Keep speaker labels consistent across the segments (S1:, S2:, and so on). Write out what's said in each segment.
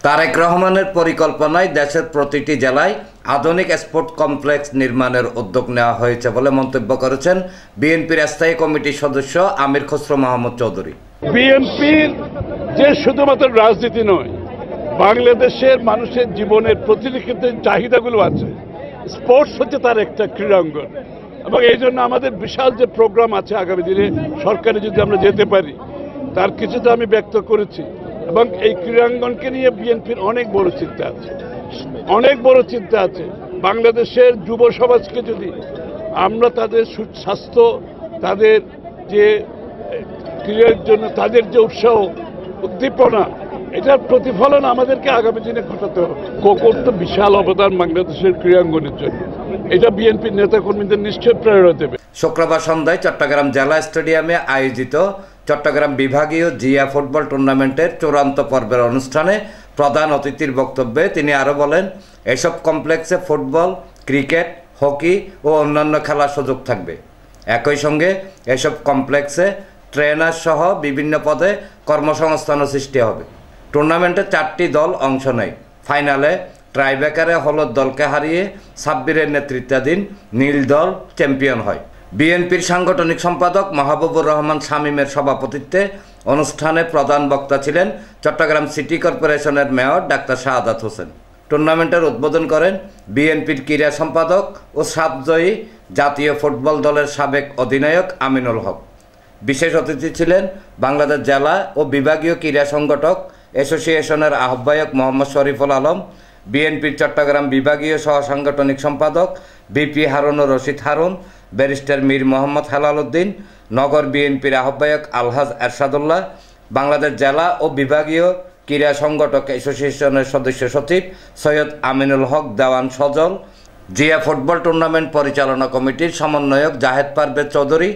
S1: তারেক রহমানের পরিকল্পনায় দেশের প্রতিটি জেলায় আধুনিক স্পোর্ট কমপ্লেক্স নির্মাণের উদ্যোগ নেওয়া হয়েছে বলে মন্তব্য করেছেন বিএনপির স্থায়ী কমিটির সদস্য আমির খসরু মাহমুদ চৌধুরী।
S2: বিএনপির যে শুধুমাত্র রাজনীতি নয়, বাংলাদেশের মানুষের জীবনের প্রতিটি ক্ষেত্রে চাহিদাগুলো আছে, স্পোর্টস হচ্ছে তার একটা ক্রীড়াঙ্গন। এবং এই জন্য আমাদের বিশাল যে প্রোগ্রাম আছে আগামী দিনে সরকারে যদি আমরা যেতে পারি, তার কিছুটা আমি ব্যক্ত করেছি। এবং এই ক্রীড়াঙ্গনকে নিয়ে বিএনপির অনেক বড় চিন্তা আছে, অনেক বড় চিন্তা আছে। বাংলাদেশের যুব সমাজকে যদি আমরা তাদের সুস্বাস্থ্য, তাদের যে ক্রীড়ার জন্য তাদের যে উৎসাহ উদ্দীপনা, এটার প্রতিফলন আমাদেরকে আগামী দিনে ঘটাতে হবে। কোকোর তো বিশাল অবদান বাংলাদেশের ক্রীড়াঙ্গনের জন্য, এটা বিএনপির নেতাকর্মীদের নিশ্চয় প্রেরণা দেবে।
S1: শুক্রবার সন্ধ্যায় চট্টগ্রাম জেলা স্টেডিয়ামে আয়োজিত চট্টগ্রাম বিভাগীয় জিয়া ফুটবল টুর্নামেন্টের চূড়ান্ত পর্বের অনুষ্ঠানে প্রধান অতিথির বক্তব্যে তিনি আরও বলেন, এসব কমপ্লেক্সে ফুটবল, ক্রিকেট, হকি ও অন্যান্য খেলার সুযোগ থাকবে। একই সঙ্গে এসব কমপ্লেক্সে ট্রেনার সহ বিভিন্ন পদে কর্মসংস্থানও সৃষ্টি হবে। টুর্নামেন্টে 4টি দল অংশ নেয়। ফাইনালে ট্রাইব্রেকারে হলুদ দলকে হারিয়ে সাব্বিরের নেতৃত্বাধীন নীল দল চ্যাম্পিয়ন হয়। বিএনপির সাংগঠনিক সম্পাদক মাহবুবুর রহমান শামীমের সভাপতিত্বে অনুষ্ঠানে প্রধান বক্তা ছিলেন চট্টগ্রাম সিটি কর্পোরেশনের মেয়র ডাক্তার শাহাদাত হোসেন। টুর্নামেন্টের উদ্বোধন করেন বিএনপির ক্রীড়া সম্পাদক ও সাতজয়ী জাতীয় ফুটবল দলের সাবেক অধিনায়ক আমিনুল হক। বিশেষ অতিথি ছিলেন বাংলাদেশ জেলা ও বিভাগীয় ক্রীড়া সংগঠক অ্যাসোসিয়েশনের আহ্বায়ক মোহাম্মদ শরীফুল আলম, বিএনপির চট্টগ্রাম বিভাগীয় সহ সাংগঠনিক সম্পাদক বিপি হারুনুর রশিদ হারুন, ব্যারিস্টার মীর মোহাম্মদ হেলাল উদ্দিন, নগর বিএনপির আহ্বায়ক আলহাজ এরশাদুল্লাহ, বাংলাদেশ জেলা ও বিভাগীয় ক্রীড়া সংগঠক অ্যাসোসিয়েশনের সদস্য সচিব সৈয়দ আমিনুল হক দেওয়ান সজল, জিয়া ফুটবল টুর্নামেন্ট পরিচালনা কমিটির সমন্বয়ক জাহেদ পারভেজ চৌধুরী,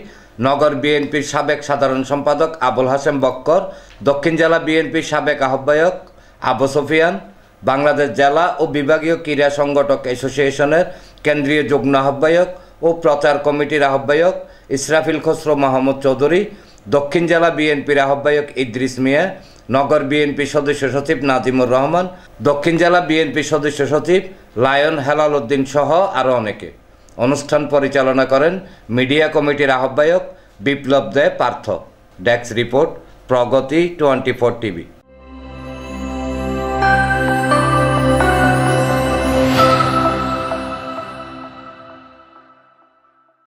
S1: নগর বিএনপির সাবেক সাধারণ সম্পাদক আবুল হাসেম বক্কর, দক্ষিণ জেলা বিএনপির সাবেক আহ্বায়ক আবু সুফিয়ান, বাংলাদেশ জেলা ও বিভাগীয় ক্রীড়া সংগঠক অ্যাসোসিয়েশনের কেন্দ্রীয় যুগ্ম আহ্বায়ক ও প্রচার কমিটির আহ্বায়ক ইসরাফিল খসরু মাহমুদ চৌধুরী, দক্ষিণ জেলা বিএনপির আহ্বায়ক ইদ্রিস মিয়া, নগর বিএনপির সদস্য সচিব নাজিমুর রহমান, দক্ষিণ জেলা বিএনপির সদস্য সচিব লায়ন হেলাল উদ্দিন সহ আরও অনেকে। অনুষ্ঠান পরিচালনা করেন মিডিয়া কমিটির আহ্বায়ক বিপ্লব দে পার্থ। ডেস্ক রিপোর্ট, প্রগতি 24 টিভি।